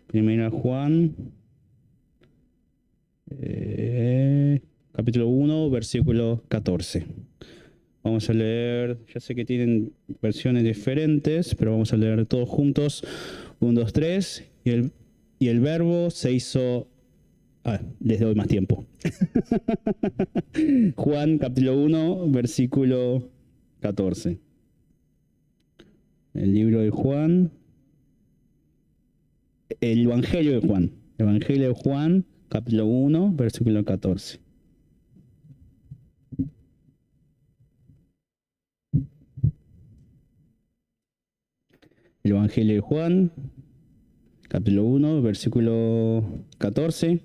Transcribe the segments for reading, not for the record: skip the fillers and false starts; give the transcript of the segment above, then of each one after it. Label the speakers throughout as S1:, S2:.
S1: Primera Juan, capítulo 1, versículo 14. Vamos a leer, ya sé que tienen versiones diferentes, pero vamos a leer todos juntos. 1, 2, 3. Y el verbo se hizo... les doy más tiempo. Juan, capítulo 1, versículo 14. El libro de Juan. El Evangelio de Juan. Evangelio de Juan, capítulo 1, versículo 14. El Evangelio de Juan, capítulo 1, versículo 14.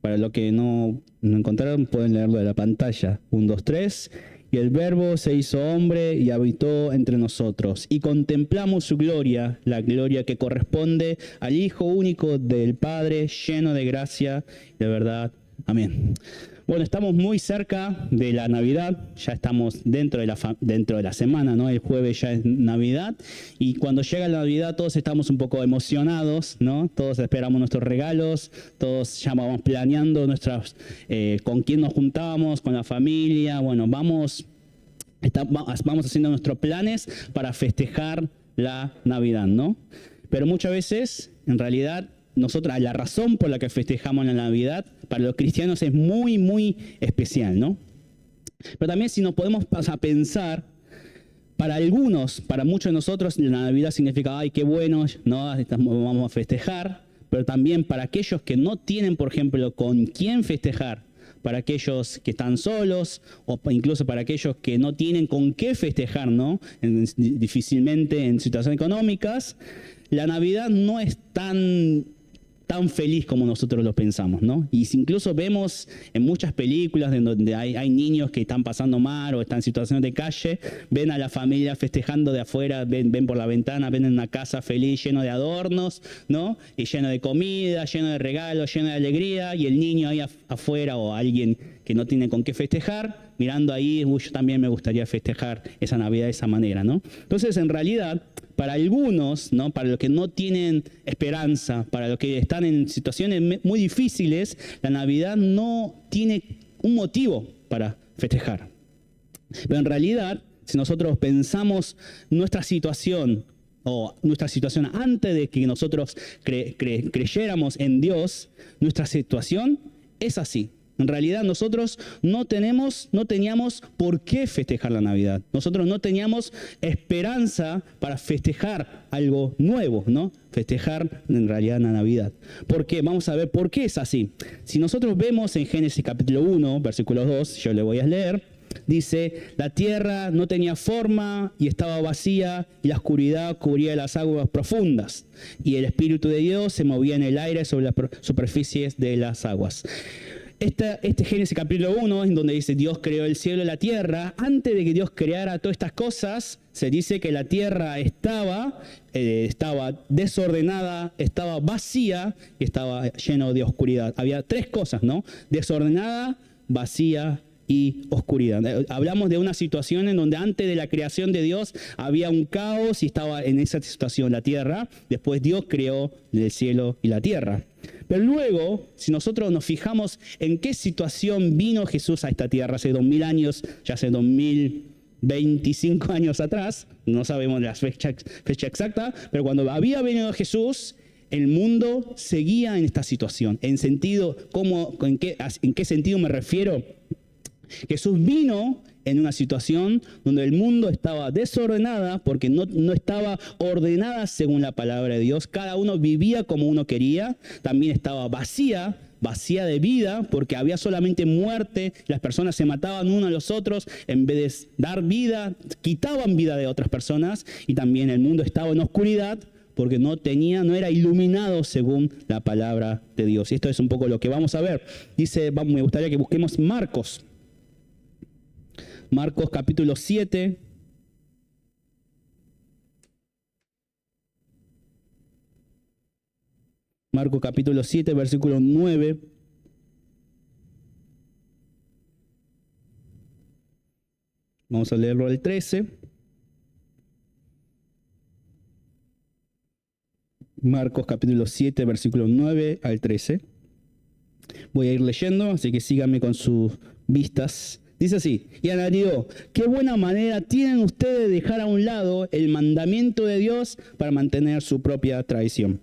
S1: Para los que no encontraron, pueden leerlo de la pantalla. 1, 2, 3. Y el Verbo se hizo hombre y habitó entre nosotros. Y contemplamos su gloria, la gloria que corresponde al Hijo único del Padre, lleno de gracia y de verdad. Amén. Bueno, estamos muy cerca de la Navidad, ya estamos dentro de la semana, ¿no? El jueves ya es Navidad, y cuando llega la Navidad todos estamos un poco emocionados, ¿no? Todos esperamos nuestros regalos, todos ya vamos planeando con quién nos juntábamos, con la familia, bueno, vamos haciendo nuestros planes para festejar la Navidad, ¿no? Pero muchas veces, en realidad, la razón por la que festejamos la Navidad, para los cristianos es muy, muy especial, ¿no? Pero también si nos podemos a pensar, para muchos de nosotros, la Navidad significa, ay, qué bueno, ¿no? Vamos a festejar, pero también para aquellos que no tienen, por ejemplo, con quién festejar, para aquellos que están solos, o incluso para aquellos que no tienen con qué festejar, ¿no? Difícilmente en situaciones económicas, la Navidad no es tan feliz como nosotros lo pensamos, ¿no? Y si incluso vemos en muchas películas en donde hay niños que están pasando mal o están en situaciones de calle, ven a la familia festejando de afuera, ven por la ventana, ven en una casa feliz, lleno de adornos, ¿no? Y lleno de comida, lleno de regalos, lleno de alegría, y el niño ahí afuera o alguien que no tiene con qué festejar, mirando ahí, yo también me gustaría festejar esa Navidad de esa manera, ¿no? Entonces, en realidad, para algunos, ¿no? Para los que no tienen esperanza, para los que están en situaciones muy difíciles, la Navidad no tiene un motivo para festejar. Pero en realidad, si nosotros pensamos nuestra situación antes de que nosotros creyéramos en Dios, nuestra situación es así. En realidad nosotros no teníamos por qué festejar la Navidad. Nosotros no teníamos esperanza para festejar algo nuevo, ¿no? Festejar en realidad la Navidad. ¿Por qué? Vamos a ver por qué es así. Si nosotros vemos en Génesis capítulo 1, versículo 2, yo le voy a leer, dice, la tierra no tenía forma y estaba vacía y la oscuridad cubría las aguas profundas y el Espíritu de Dios se movía en el aire sobre las superficies de las aguas. Este Génesis capítulo 1 es donde dice Dios creó el cielo y la tierra. Antes de que Dios creara todas estas cosas, se dice que la tierra estaba desordenada, estaba vacía y estaba lleno de oscuridad. Había tres cosas, ¿no? Desordenada, vacía y oscuridad. Hablamos de una situación en donde antes de la creación de Dios había un caos y estaba en esa situación la tierra. Después Dios creó el cielo y la tierra. Pero luego, si nosotros nos fijamos en qué situación vino Jesús a esta tierra hace 2000 años, ya hace 2025 años atrás, no sabemos la fecha exacta, pero cuando había venido Jesús, el mundo seguía en esta situación. ¿En qué sentido me refiero? Jesús vino en una situación donde el mundo estaba desordenada porque no estaba ordenada según la palabra de Dios. Cada uno vivía como uno quería. También estaba vacía de vida porque había solamente muerte. Las personas se mataban unos a los otros. En vez de dar vida, quitaban vida de otras personas. Y también el mundo estaba en oscuridad porque no era iluminado según la palabra de Dios. Y esto es un poco lo que vamos a ver. Me gustaría que busquemos Marcos capítulo 7. Marcos capítulo 7, versículo 9. Vamos a leerlo al 13. Marcos capítulo 7, versículos 9 al 13. Voy a ir leyendo, así que síganme con sus vistas. Dice así: y añadió, qué buena manera tienen ustedes de dejar a un lado el mandamiento de Dios para mantener su propia tradición.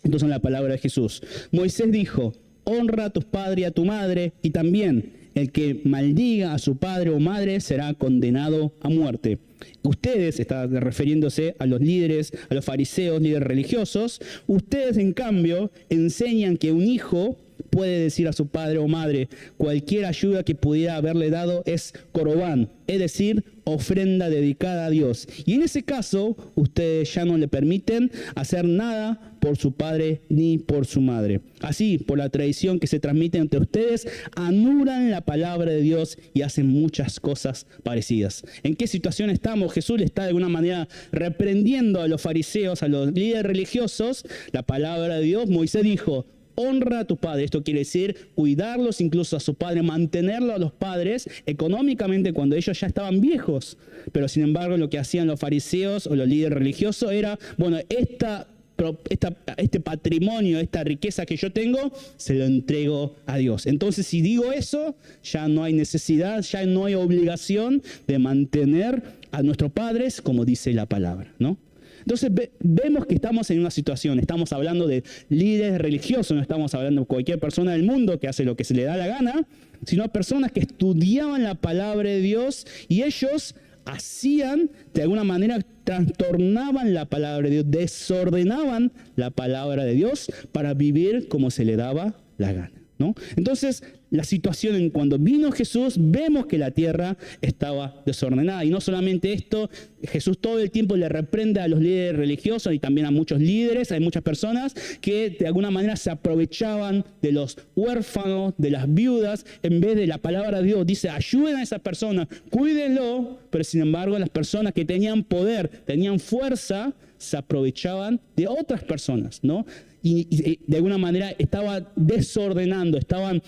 S1: Entonces, la palabra de Jesús. Moisés dijo, honra a tu padre y a tu madre, y también el que maldiga a su padre o madre será condenado a muerte. Ustedes, está refiriéndose a los líderes, a los fariseos, líderes religiosos, ustedes en cambio enseñan que un hijo puede decir a su padre o madre, cualquier ayuda que pudiera haberle dado es corobán, es decir, ofrenda dedicada a Dios. Y en ese caso, ustedes ya no le permiten hacer nada por su padre ni por su madre. Así, por la tradición que se transmite entre ustedes, anulan la palabra de Dios y hacen muchas cosas parecidas. ¿En qué situación estamos? Jesús le está de alguna manera reprendiendo a los fariseos, a los líderes religiosos, la palabra de Dios. Moisés dijo, honra a tu padre. Esto quiere decir cuidarlos, incluso a su padre, mantenerlo a los padres económicamente cuando ellos ya estaban viejos. Pero sin embargo, lo que hacían los fariseos o los líderes religiosos era, bueno, este patrimonio, esta riqueza que yo tengo, se lo entrego a Dios. Entonces, si digo eso, ya no hay necesidad, ya no hay obligación de mantener a nuestros padres, como dice la palabra, ¿no? Entonces vemos que estamos en una situación, estamos hablando de líderes religiosos, no estamos hablando de cualquier persona del mundo que hace lo que se le da la gana, sino personas que estudiaban la palabra de Dios y ellos hacían, de alguna manera, trastornaban la palabra de Dios, desordenaban la palabra de Dios para vivir como se le daba la gana, ¿no? Entonces, la situación en cuando vino Jesús, vemos que la tierra estaba desordenada. Y no solamente esto, Jesús todo el tiempo le reprende a los líderes religiosos y también a muchos líderes, hay muchas personas que de alguna manera se aprovechaban de los huérfanos, de las viudas, en vez de la palabra de Dios. Dice, ayuden a esas personas, cuídenlo, pero sin embargo las personas que tenían poder, tenían fuerza, se aprovechaban de otras personas, ¿no? Y de alguna manera estaban desordenando, estaban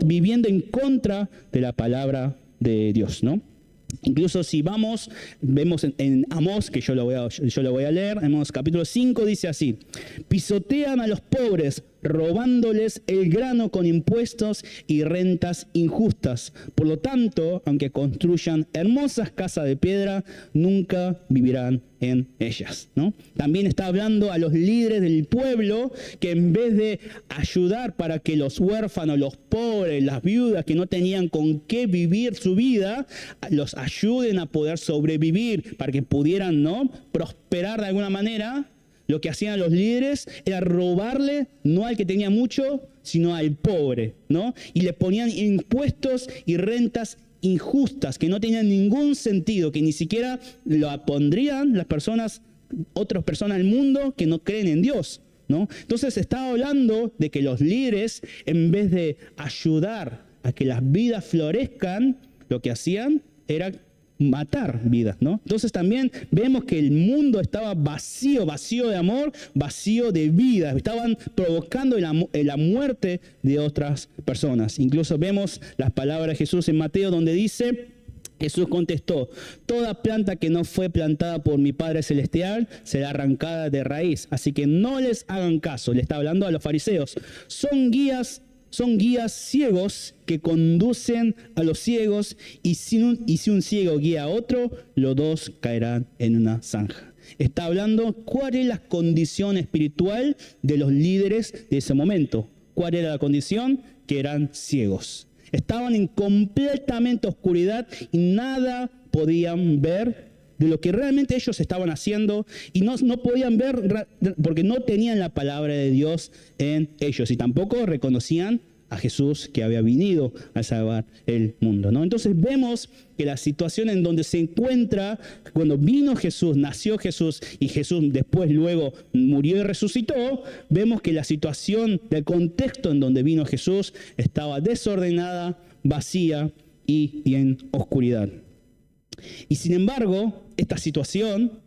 S1: viviendo en contra de la palabra de Dios, ¿no? Incluso si vemos en Amós, que yo lo voy a leer, Amós capítulo 5 dice así, pisotean a los pobres, robándoles el grano con impuestos y rentas injustas. Por lo tanto, aunque construyan hermosas casas de piedra, nunca vivirán en ellas, ¿no? También está hablando a los líderes del pueblo que en vez de ayudar para que los huérfanos, los pobres, las viudas que no tenían con qué vivir su vida, los ayuden a poder sobrevivir para que pudieran, ¿no?, prosperar de alguna manera. Lo que hacían los líderes era robarle, no al que tenía mucho, sino al pobre, ¿no? Y le ponían impuestos y rentas injustas que no tenían ningún sentido, que ni siquiera lo pondrían otras personas del mundo que no creen en Dios, ¿no? Entonces estaba hablando de que los líderes, en vez de ayudar a que las vidas florezcan, lo que hacían era matar vidas, ¿no? Entonces también vemos que el mundo estaba vacío de amor, vacío de vida. Estaban provocando la muerte de otras personas. Incluso vemos las palabras de Jesús en Mateo donde dice, Jesús contestó, toda planta que no fue plantada por mi Padre Celestial será arrancada de raíz. Así que no les hagan caso. Le está hablando a los fariseos. Son guías ciegos que conducen a los ciegos y si un ciego guía a otro, los dos caerán en una zanja. Está hablando cuál es la condición espiritual de los líderes de ese momento. ¿Cuál era la condición? Que eran ciegos. Estaban en completamente oscuridad y nada podían ver de lo que realmente ellos estaban haciendo y no podían ver porque no tenían la palabra de Dios en ellos y tampoco reconocían a Jesús que había venido a salvar el mundo, ¿no? Entonces vemos que la situación en donde se encuentra cuando vino Jesús, nació Jesús y Jesús después luego murió y resucitó, vemos que la situación del contexto en donde vino Jesús estaba desordenada, vacía y en oscuridad. Y sin embargo, esta situación,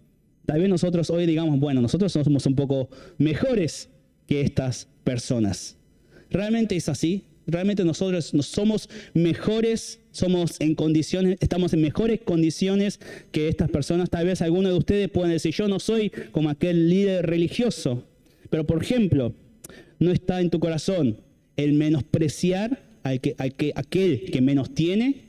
S1: tal vez nosotros hoy digamos, bueno, nosotros somos un poco mejores que estas personas. ¿Realmente es así? ¿Realmente nosotros no somos mejores, estamos en mejores condiciones que estas personas? Tal vez algunos de ustedes puedan decir, yo no soy como aquel líder religioso. Pero, por ejemplo, no está en tu corazón el menospreciar a aquel que menos tiene,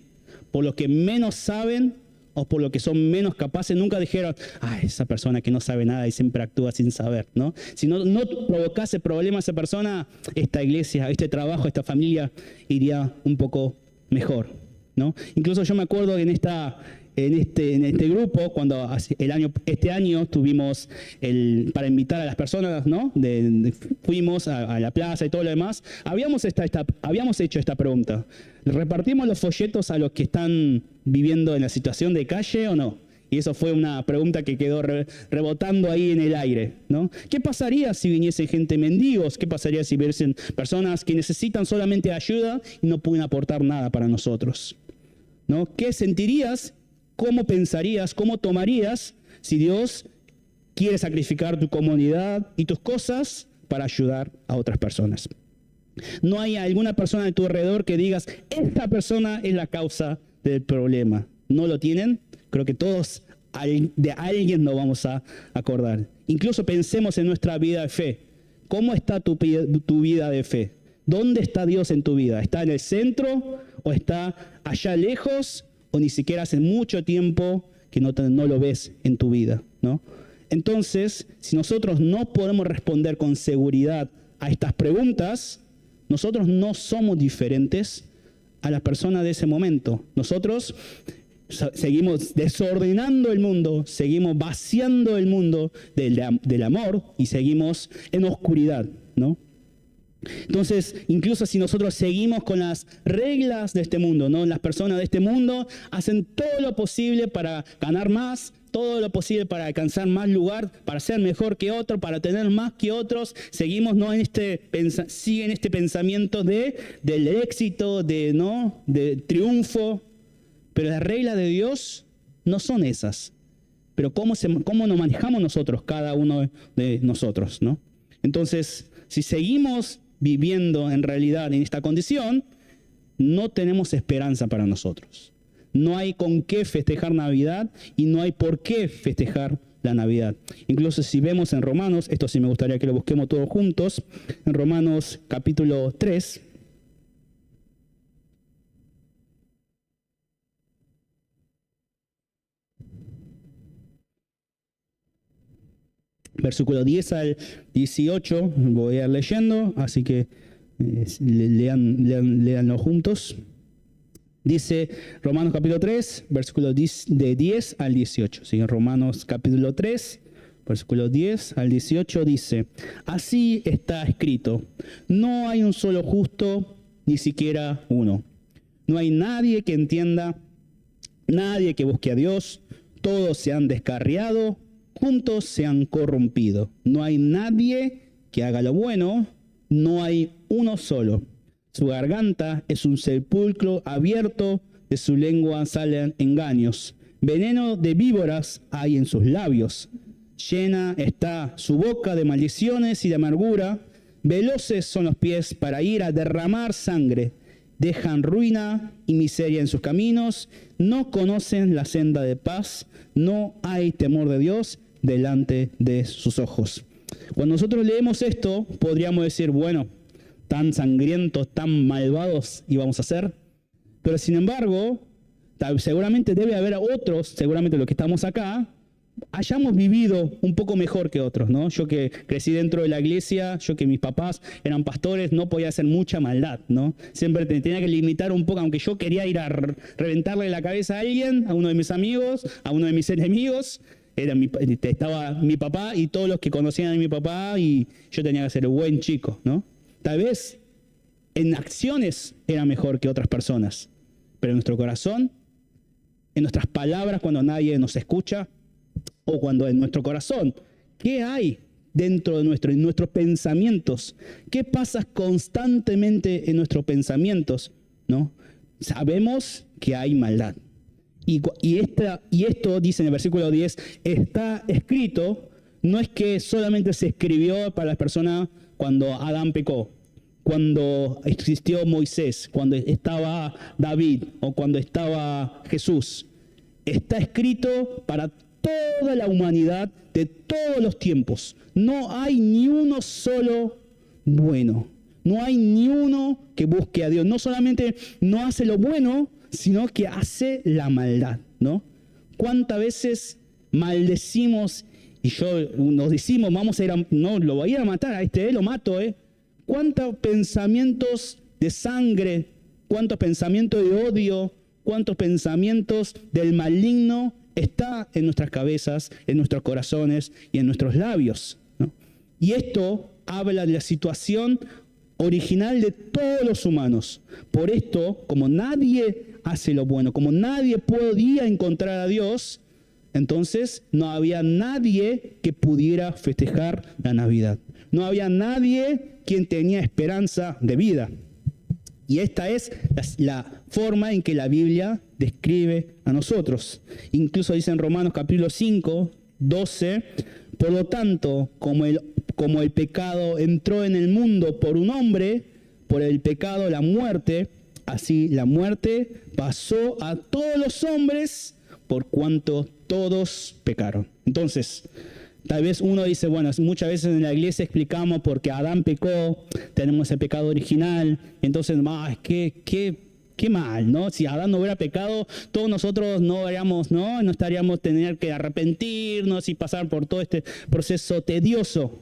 S1: por lo que menos saben o por lo que son menos capaces. Nunca dijeron, esa persona que no sabe nada y siempre actúa sin saber, ¿no? Si no provocase problemas a esa persona, esta iglesia, este trabajo, esta familia iría un poco mejor, ¿no? Incluso yo me acuerdo que en este grupo, cuando este año tuvimos para invitar a las personas, ¿no? Fuimos a la plaza y todo lo demás, habíamos hecho esta pregunta: ¿repartimos los folletos a los que están viviendo en la situación de calle o no? Y eso fue una pregunta que quedó rebotando ahí en el aire, ¿no? ¿Qué pasaría si viniesen gente mendigos? ¿Qué pasaría si viniesen personas que necesitan solamente ayuda y no pueden aportar nada para nosotros, ¿no? ¿Qué sentirías? ¿Cómo pensarías? ¿Cómo tomarías si Dios quiere sacrificar tu comunidad y tus cosas para ayudar a otras personas? No hay alguna persona de tu alrededor que digas, esta persona es la causa del problema. ¿No lo tienen? Creo que todos de alguien nos vamos a acordar. Incluso pensemos en nuestra vida de fe. ¿Cómo está tu vida de fe? ¿Dónde está Dios en tu vida? ¿Está en el centro o está allá lejos? O ni siquiera hace mucho tiempo que no lo ves en tu vida, ¿no? Entonces, si nosotros no podemos responder con seguridad a estas preguntas, nosotros no somos diferentes a las personas de ese momento. Nosotros seguimos desordenando el mundo, seguimos vaciando el mundo del amor y seguimos en oscuridad, ¿no? Entonces, incluso si nosotros seguimos con las reglas de este mundo, ¿no? Las personas de este mundo hacen todo lo posible para ganar más, todo lo posible para alcanzar más lugar, para ser mejor que otro, para tener más que otros. Seguimos, ¿no? Siguen este pensamiento del éxito, de triunfo. Pero las reglas de Dios no son esas. Pero cómo nos manejamos nosotros, cada uno de nosotros, ¿no? Entonces, si seguimos viviendo en realidad en esta condición, no tenemos esperanza para nosotros. No hay con qué festejar Navidad y no hay por qué festejar la Navidad. Incluso si vemos en Romanos, esto sí me gustaría que lo busquemos todos juntos, en Romanos capítulo 3, versículo 10 al 18, voy a ir leyendo, así que leanlo juntos. Dice Romanos capítulo 3, versículo de 10 al 18. ¿Sí? Romanos capítulo 3, versículo 10 al 18 dice: así está escrito, no hay un solo justo, ni siquiera uno. No hay nadie que entienda, nadie que busque a Dios, todos se han descarriado, juntos se han corrompido. No hay nadie que haga lo bueno, no hay uno solo. Su garganta es un sepulcro abierto, de su lengua salen engaños. Veneno de víboras hay en sus labios. Llena está su boca de maldiciones y de amargura. Veloces son los pies para ir a derramar sangre. Dejan ruina y miseria en sus caminos. No conocen la senda de paz. No hay temor de Dios delante de sus ojos. Cuando nosotros leemos esto, podríamos decir, bueno, tan sangrientos, tan malvados íbamos a ser. Pero sin embargo, seguramente debe haber otros, seguramente los que estamos acá, hayamos vivido un poco mejor que otros, ¿no? Yo que crecí dentro de la iglesia, yo que mis papás eran pastores, no podía hacer mucha maldad, ¿no? Siempre tenía que limitar un poco, aunque yo quería ir a reventarle la cabeza a alguien, a uno de mis amigos, a uno de mis enemigos. Estaba mi papá y todos los que conocían a mi papá, y yo tenía que ser el buen chico, ¿no? Tal vez en acciones era mejor que otras personas, pero en nuestro corazón, en nuestras palabras cuando nadie nos escucha, o cuando en nuestro corazón, ¿qué hay dentro de nuestros pensamientos? ¿Qué pasa constantemente en nuestros pensamientos? ¿No? Sabemos que hay maldad. Y esto dice en el versículo 10, está escrito, no es que solamente se escribió para las personas cuando Adán pecó, cuando existió Moisés, cuando estaba David o cuando estaba Jesús. Está escrito para toda la humanidad de todos los tiempos. No hay ni uno solo bueno. No hay ni uno que busque a Dios. No solamente no hace lo bueno, sino que hace la maldad, ¿no? ¿Cuántas veces maldecimos y nos decimos, vamos a ir no, lo voy a ir a matar a este, lo mato, ¿Cuántos pensamientos de sangre, cuántos pensamientos de odio, cuántos pensamientos del maligno está en nuestras cabezas, en nuestros corazones y en nuestros labios, ¿no? Y esto habla de la situación original de todos los humanos. Por esto, como nadie hace lo bueno, como nadie podía encontrar a Dios, entonces no había nadie que pudiera festejar la Navidad. No había nadie quien tenía esperanza de vida. Y esta es la forma en que la Biblia describe a nosotros. Incluso dice en Romanos capítulo 5, 12, por lo tanto, como el pecado entró en el mundo por un hombre, por el pecado la muerte, así la muerte pasó a todos los hombres por cuanto todos pecaron. Entonces, tal vez uno dice, bueno, muchas veces en la iglesia explicamos porque Adán pecó, tenemos el pecado original, entonces, qué mal, ¿no? Si Adán no hubiera pecado, todos nosotros no estaríamos tener que arrepentirnos y pasar por todo este proceso tedioso.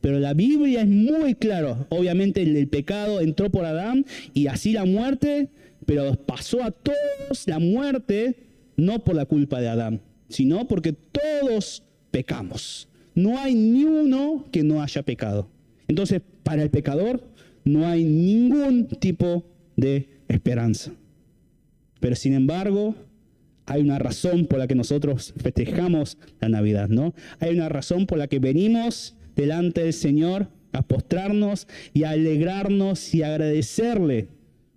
S1: Pero la Biblia es muy clara. Obviamente el pecado entró por Adán y así la muerte, pero pasó a todos la muerte, no por la culpa de Adán, sino porque todos pecamos. No hay ni uno que no haya pecado. Entonces, para el pecador no hay ningún tipo de esperanza. Pero sin embargo, hay una razón por la que nosotros festejamos la Navidad, ¿no? Hay una razón por la que venimos delante del Señor a postrarnos y a alegrarnos y a agradecerle,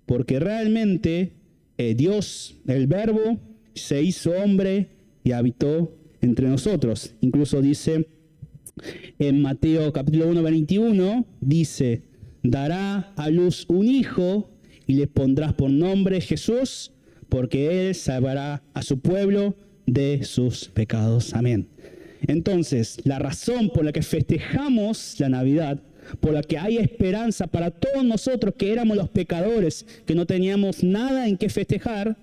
S1: porque realmente Dios, el Verbo, se hizo hombre y habitó entre nosotros. Incluso dice en Mateo capítulo 1, 21, dice, dará a luz un hijo y le pondrás por nombre Jesús, porque él salvará a su pueblo de sus pecados. Amén. Entonces, la razón por la que festejamos la Navidad, por la que hay esperanza para todos nosotros que éramos los pecadores, que no teníamos nada en qué festejar,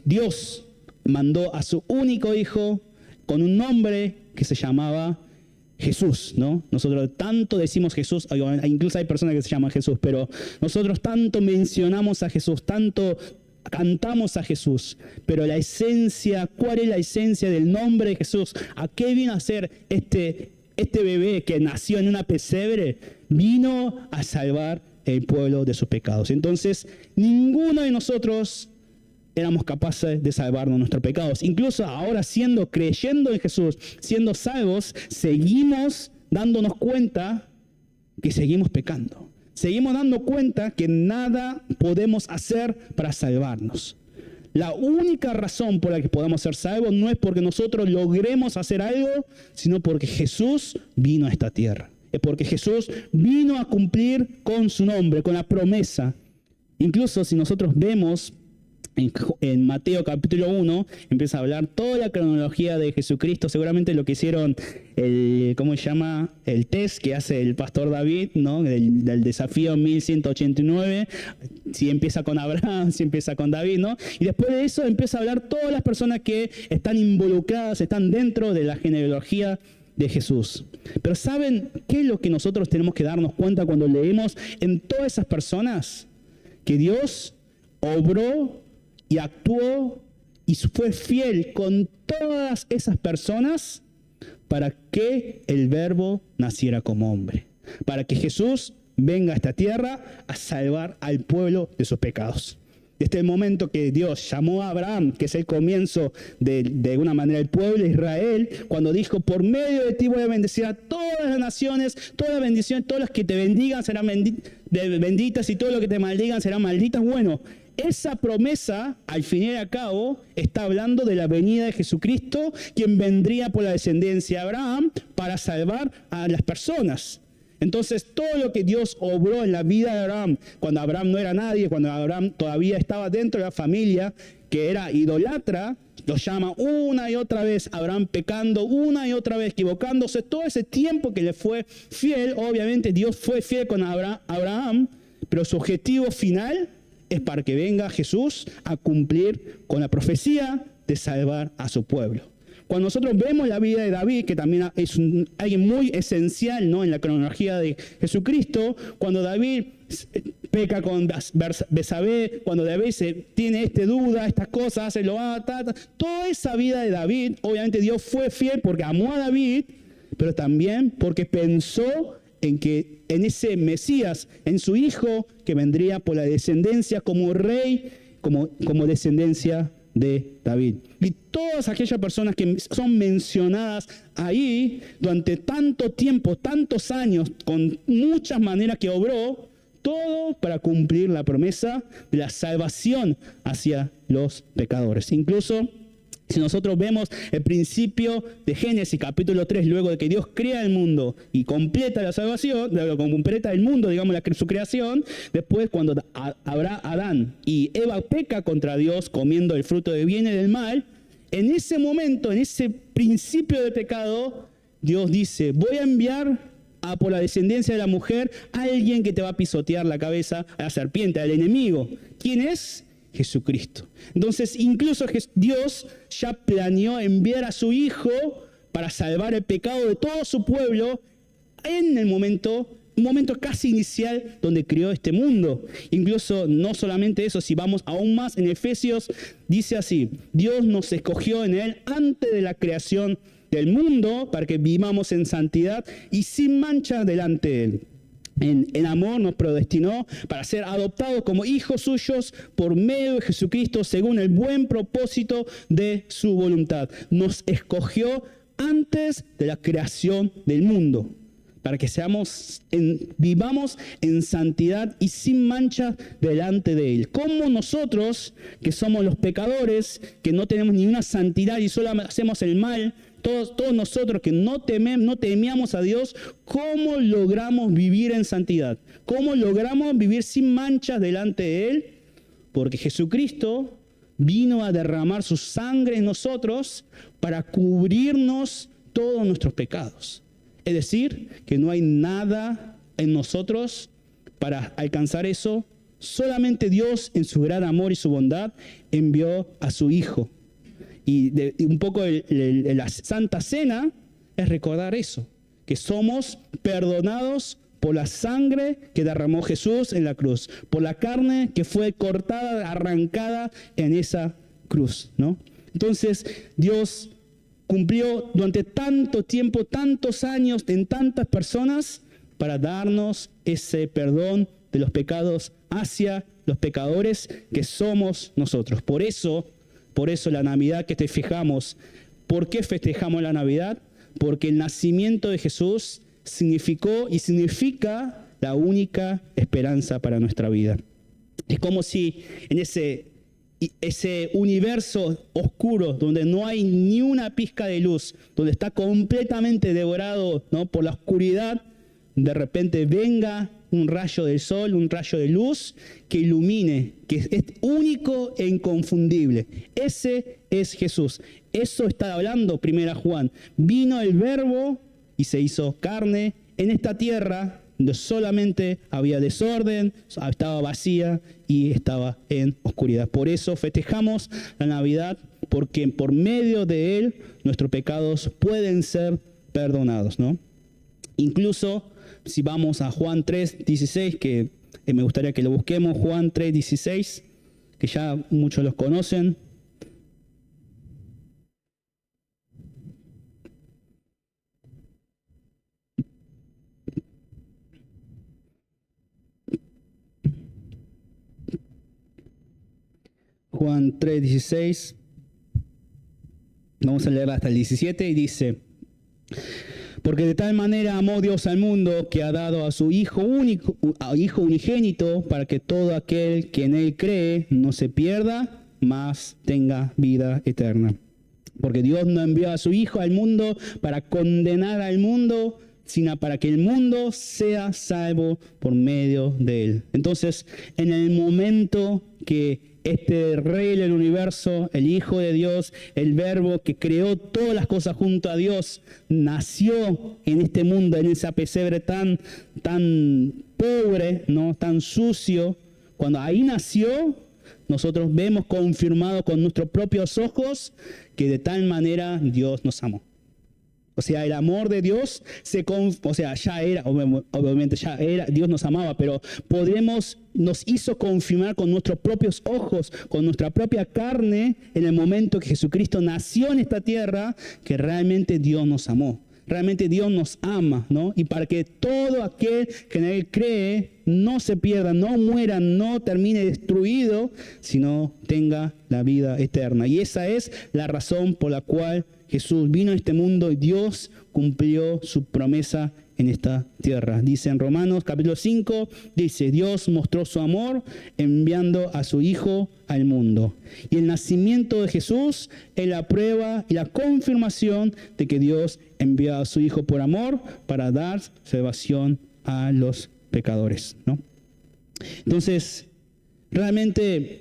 S1: Dios mandó a su único hijo con un nombre que se llamaba Jesús, ¿no? Nosotros tanto decimos Jesús, incluso hay personas que se llaman Jesús, pero nosotros tanto mencionamos a Jesús, tanto cantamos a Jesús, pero la esencia, ¿cuál es la esencia del nombre de Jesús? ¿A qué vino a ser este bebé que nació en una pesebre? Vino a salvar el pueblo de sus pecados. Entonces, ninguno de nosotros éramos capaces de salvarnos de nuestros pecados. Incluso ahora creyendo en Jesús, siendo salvos, seguimos dándonos cuenta que seguimos pecando. Seguimos dando cuenta que nada podemos hacer para salvarnos. La única razón por la que podemos ser salvos no es porque nosotros logremos hacer algo, sino porque Jesús vino a esta tierra. Es porque Jesús vino a cumplir con su nombre, con la promesa. Incluso si nosotros vemos en Mateo capítulo 1, empieza a hablar toda la cronología de Jesucristo, seguramente lo que hicieron, el test que hace el pastor David, ¿no? del desafío 1189, si empieza con Abraham, si empieza con David, ¿no? Y después de eso empieza a hablar todas las personas que están involucradas, están dentro de la genealogía de Jesús. Pero ¿saben qué es lo que nosotros tenemos que darnos cuenta cuando leemos en todas esas personas? Que Dios obró y actuó y fue fiel con todas esas personas para que el Verbo naciera como hombre. Para que Jesús venga a esta tierra a salvar al pueblo de sus pecados. Desde el momento que Dios llamó a Abraham, que es el comienzo de alguna manera el pueblo de Israel, cuando dijo, por medio de ti voy a bendecir a todas las naciones, todas las bendiciones, todas las que te bendigan serán benditas y todo lo que te maldigan serán malditas. Bueno, esa promesa, al fin y al cabo, está hablando de la venida de Jesucristo, quien vendría por la descendencia de Abraham para salvar a las personas. Entonces, todo lo que Dios obró en la vida de Abraham, cuando Abraham no era nadie, cuando Abraham todavía estaba dentro de la familia que era idólatra, lo llama una y otra vez, Abraham pecando una y otra vez, equivocándose, todo ese tiempo que le fue fiel. Obviamente Dios fue fiel con Abraham, pero su objetivo final es para que venga Jesús a cumplir con la profecía de salvar a su pueblo. Cuando nosotros vemos la vida de David, que también es alguien muy esencial, ¿no?, en la cronología de Jesucristo, cuando David peca con Betsabé, cuando David tiene duda, estas cosas, hace lo toda esa vida de David, obviamente Dios fue fiel porque amó a David, pero también porque pensó en ese Mesías, en su hijo, que vendría por la descendencia como rey, como descendencia de David. Y todas aquellas personas que son mencionadas ahí durante tanto tiempo, tantos años, con muchas maneras que obró, todo para cumplir la promesa de la salvación hacia los pecadores. Incluso si nosotros vemos el principio de Génesis capítulo 3, luego de que Dios crea el mundo y completa la salvación, completa el mundo, digamos, su creación, después cuando habrá Adán y Eva peca contra Dios comiendo el fruto del bien y del mal, en ese momento, en ese principio de pecado, Dios dice, voy a enviar por la descendencia de la mujer a alguien que te va a pisotear la cabeza, a la serpiente, al enemigo. ¿Quién es? Jesucristo. Entonces, incluso Dios ya planeó enviar a su Hijo para salvar el pecado de todo su pueblo en un momento casi inicial donde creó este mundo. Incluso no solamente eso, si vamos aún más en Efesios, dice así, Dios nos escogió en Él antes de la creación del mundo para que vivamos en santidad y sin mancha delante de Él. En amor nos predestinó para ser adoptados como hijos suyos por medio de Jesucristo según el buen propósito de su voluntad. Nos escogió antes de la creación del mundo para que vivamos en santidad y sin mancha delante de Él. Como nosotros, que somos los pecadores, que no tenemos ninguna santidad y solo hacemos el mal, todos nosotros que no temíamos a Dios, ¿cómo logramos vivir en santidad? ¿Cómo logramos vivir sin manchas delante de Él? Porque Jesucristo vino a derramar su sangre en nosotros para cubrirnos todos nuestros pecados. Es decir, que no hay nada en nosotros para alcanzar eso. Solamente Dios, en su gran amor y su bondad, envió a su Hijo. Y un poco la Santa Cena es recordar eso, que somos perdonados por la sangre que derramó Jesús en la cruz, por la carne que fue cortada, arrancada en esa cruz, ¿no? Entonces, Dios cumplió durante tanto tiempo, tantos años, en tantas personas, para darnos ese perdón de los pecados hacia los pecadores que somos nosotros. Por eso la Navidad que festejamos, ¿por qué festejamos la Navidad? Porque el nacimiento de Jesús significó y significa la única esperanza para nuestra vida. Es como si en ese universo oscuro donde no hay ni una pizca de luz, donde está completamente devorado, ¿no?, por la oscuridad, de repente venga un rayo del sol, un rayo de luz que ilumine, que es único e inconfundible. Ese es Jesús. Eso está hablando 1 Juan. Vino el Verbo y se hizo carne en esta tierra donde solamente había desorden, estaba vacía y estaba en oscuridad. Por eso festejamos la Navidad, porque por medio de Él nuestros pecados pueden ser perdonados, ¿no? Incluso si vamos a Juan 3:16, que me gustaría que lo busquemos, Juan 3:16, que ya muchos los conocen. Juan 3:16, vamos a leer hasta el 17 y dice: porque de tal manera amó Dios al mundo que ha dado a su Hijo único, Hijo unigénito, para que todo aquel que en Él cree no se pierda, mas tenga vida eterna. Porque Dios no envió a su Hijo al mundo para condenar al mundo, sino para que el mundo sea salvo por medio de Él. Entonces, en el momento que este Rey del universo, el Hijo de Dios, el Verbo que creó todas las cosas junto a Dios, nació en este mundo, en ese pesebre tan pobre, ¿no? Tan sucio. Cuando ahí nació, nosotros vemos confirmado con nuestros propios ojos que de tal manera Dios nos amó. O sea, el amor de Dios, ya era, obviamente ya era, Dios nos amaba, pero nos hizo confirmar con nuestros propios ojos, con nuestra propia carne, en el momento que Jesucristo nació en esta tierra, que realmente Dios nos amó. Realmente Dios nos ama, ¿no? Y para que todo aquel que en Él cree no se pierda, no muera, no termine destruido, sino tenga la vida eterna. Y esa es la razón por la cual Jesús vino a este mundo y Dios cumplió su promesa en esta tierra. Dice en Romanos capítulo 5, dice, Dios mostró su amor enviando a su Hijo al mundo. Y el nacimiento de Jesús es la prueba y la confirmación de que Dios envió a su Hijo por amor para dar salvación a los pecadores, ¿no? Entonces, realmente...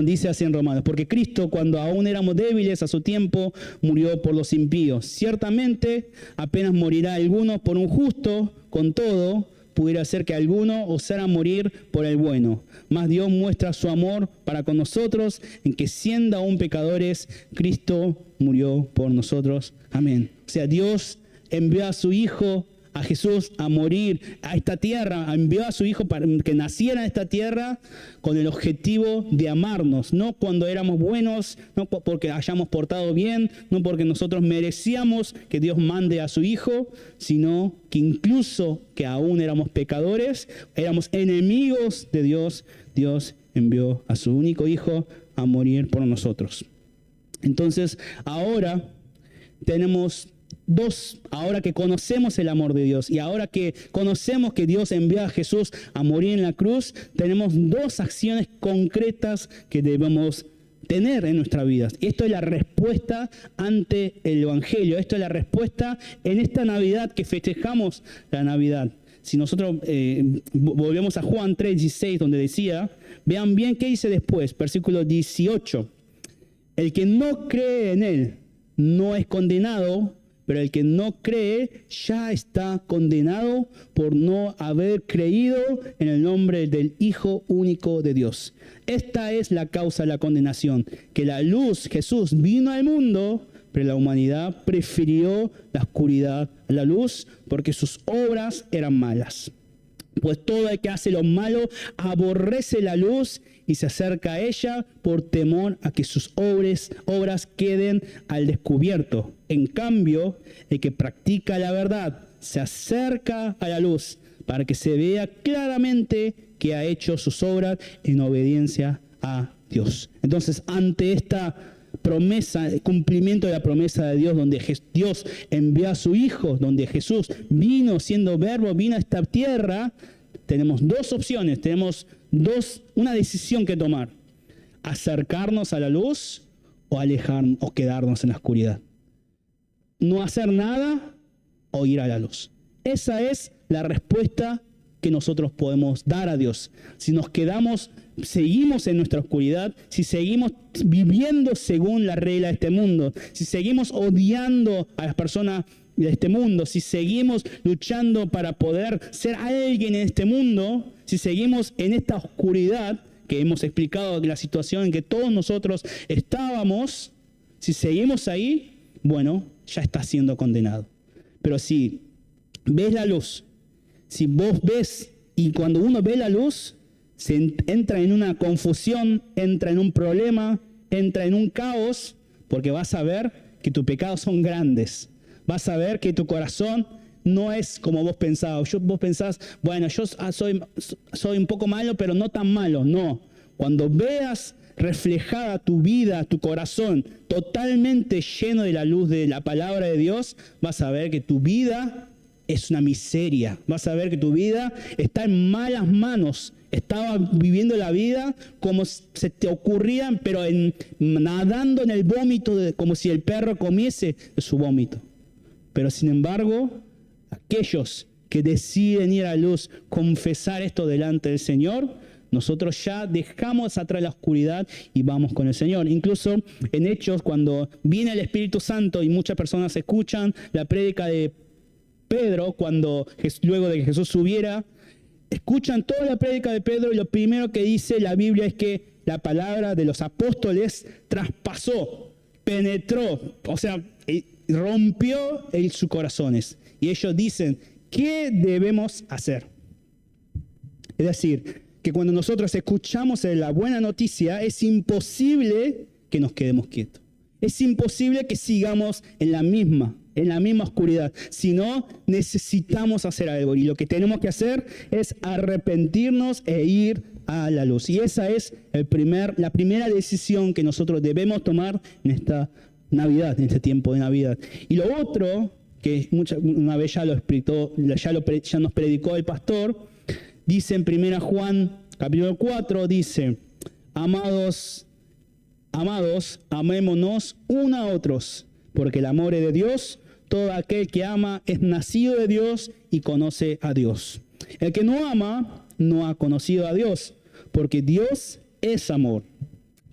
S1: dice así en Romanos, porque Cristo, cuando aún éramos débiles a su tiempo, murió por los impíos. Ciertamente, apenas morirá alguno por un justo, con todo, pudiera ser que alguno osara morir por el bueno. Mas Dios muestra su amor para con nosotros, en que siendo aún pecadores, Cristo murió por nosotros. Amén. O sea, Dios envió a su Hijo, a Jesús, a morir a esta tierra, envió a su Hijo para que naciera en esta tierra con el objetivo de amarnos, no cuando éramos buenos, no porque hayamos portado bien, no porque nosotros merecíamos que Dios mande a su Hijo, sino que incluso que aún éramos pecadores, éramos enemigos de Dios, Dios envió a su único Hijo a morir por nosotros. Entonces, ahora ahora que conocemos el amor de Dios y ahora que conocemos que Dios envió a Jesús a morir en la cruz, tenemos dos acciones concretas que debemos tener en nuestra vida. Esto es la respuesta ante el Evangelio. Esto es la respuesta en esta Navidad que festejamos la Navidad. Si nosotros volvemos a Juan 3:16, donde decía, vean bien qué dice después, versículo 18. El que no cree en Él no es condenado, pero el que no cree ya está condenado por no haber creído en el nombre del Hijo único de Dios. Esta es la causa de la condenación, que la luz, Jesús, vino al mundo, pero la humanidad prefirió la oscuridad a la luz porque sus obras eran malas. Pues todo el que hace lo malo aborrece la luz y se acerca a ella por temor a que sus obras queden al descubierto. En cambio, el que practica la verdad se acerca a la luz para que se vea claramente que ha hecho sus obras en obediencia a Dios. Entonces, ante esta promesa, el cumplimiento de la promesa de Dios, donde Dios envió a su Hijo, donde Jesús vino siendo verbo, vino a esta tierra, tenemos dos opciones, tenemos una decisión que tomar: acercarnos a la luz o alejarnos o quedarnos en la oscuridad. No hacer nada o ir a la luz. Esa es la respuesta que nosotros podemos dar a Dios. Si nos quedamos, seguimos en nuestra oscuridad, si seguimos viviendo según la regla de este mundo, si seguimos odiando a las personas de este mundo, si seguimos luchando para poder ser alguien en este mundo, si seguimos en esta oscuridad que hemos explicado, la situación en que todos nosotros estábamos, si seguimos ahí, bueno, ya está siendo condenado. Pero si ves la luz, si vos ves, y cuando uno ve la luz, se entra en una confusión, entra en un problema, entra en un caos, porque vas a ver que tus pecados son grandes. Vas a ver que tu corazón no es como vos pensabas. Vos pensás, bueno, yo soy un poco malo, pero no tan malo. No, cuando veas reflejada tu vida, tu corazón, totalmente lleno de la luz de la palabra de Dios, vas a ver que tu vida es una miseria. Vas a ver que tu vida está en malas manos. Estaba viviendo la vida como se te ocurría, pero nadando en el vómito, como si el perro comiese de su vómito. Pero sin embargo, aquellos que deciden ir a la luz, confesar esto delante del Señor, nosotros ya dejamos atrás la oscuridad y vamos con el Señor. Incluso en Hechos, cuando viene el Espíritu Santo y muchas personas escuchan la prédica de Pedro, luego de que Jesús subiera, escuchan toda la prédica de Pedro y lo primero que dice la Biblia es que la palabra de los apóstoles traspasó, penetró, o sea, rompió sus corazones. Y ellos dicen, ¿qué debemos hacer? Es decir, que cuando nosotros escuchamos la buena noticia, es imposible que nos quedemos quietos. Es imposible que sigamos en la misma oscuridad, sino necesitamos hacer algo. Y lo que tenemos que hacer es arrepentirnos e ir a la luz. Y esa es la primera decisión que nosotros debemos tomar en esta Navidad, en este tiempo de Navidad. Y lo otro, que una vez ya nos predicó el pastor, dice en 1 Juan capítulo 4, dice, Amados, amémonos unos a otros, porque el amor es de Dios. Todo aquel que ama es nacido de Dios y conoce a Dios. El que no ama no ha conocido a Dios, porque Dios es amor.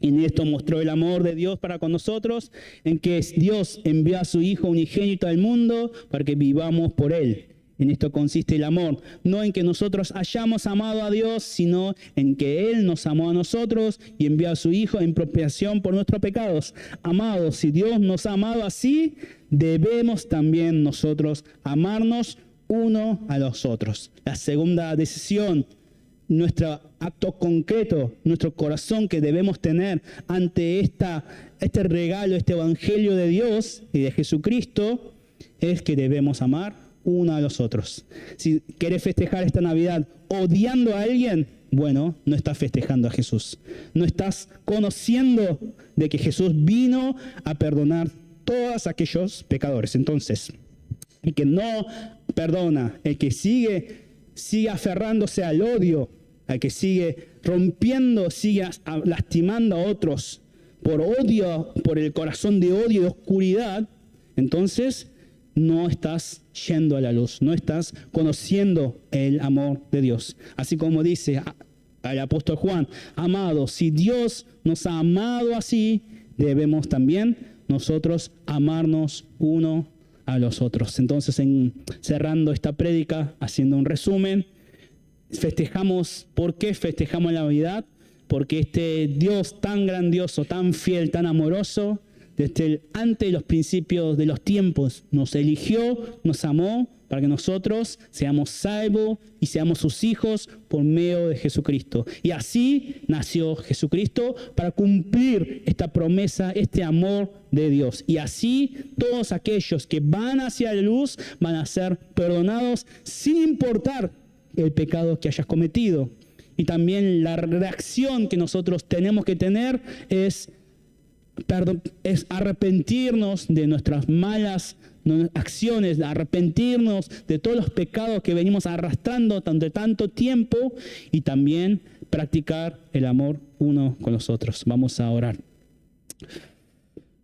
S1: Y en esto mostró el amor de Dios para con nosotros, en que Dios envió a su Hijo unigénito al mundo para que vivamos por Él. En esto consiste el amor, no en que nosotros hayamos amado a Dios, sino en que Él nos amó a nosotros y envió a su Hijo en propiciación por nuestros pecados. Amados, si Dios nos ha amado así, debemos también nosotros amarnos uno a los otros. La segunda decisión, nuestro acto concreto, nuestro corazón que debemos tener ante este regalo, este evangelio de Dios y de Jesucristo, es que debemos amar uno a los otros. Si querés festejar esta Navidad odiando a alguien, bueno, no estás festejando a Jesús. No estás conociendo de que Jesús vino a perdonar todos aquellos pecadores. Entonces, el que no perdona, el que sigue aferrándose al odio, al que sigue rompiendo, sigue lastimando a otros por odio, por el corazón de odio y de oscuridad, entonces no estás yendo a la luz, no estás conociendo el amor de Dios. Así como dice el apóstol Juan, amados, si Dios nos ha amado así, debemos también nosotros amarnos uno a los otros. Entonces, cerrando esta prédica, haciendo un resumen, ¿por qué festejamos la Navidad? Porque este Dios tan grandioso, tan fiel, tan amoroso, desde antes de los principios de los tiempos, nos eligió, nos amó para que nosotros seamos salvos y seamos sus hijos por medio de Jesucristo. Y así nació Jesucristo para cumplir esta promesa, este amor de Dios. Y así todos aquellos que van hacia la luz van a ser perdonados sin importar el pecado que hayas cometido. Y también la reacción que nosotros tenemos que tener es arrepentirnos de nuestras malas acciones, arrepentirnos de todos los pecados que venimos arrastrando durante tanto tiempo y también practicar el amor uno con los otros. Vamos a orar.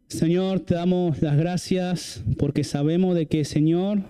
S1: Señor, te damos las gracias porque sabemos de que, Señor,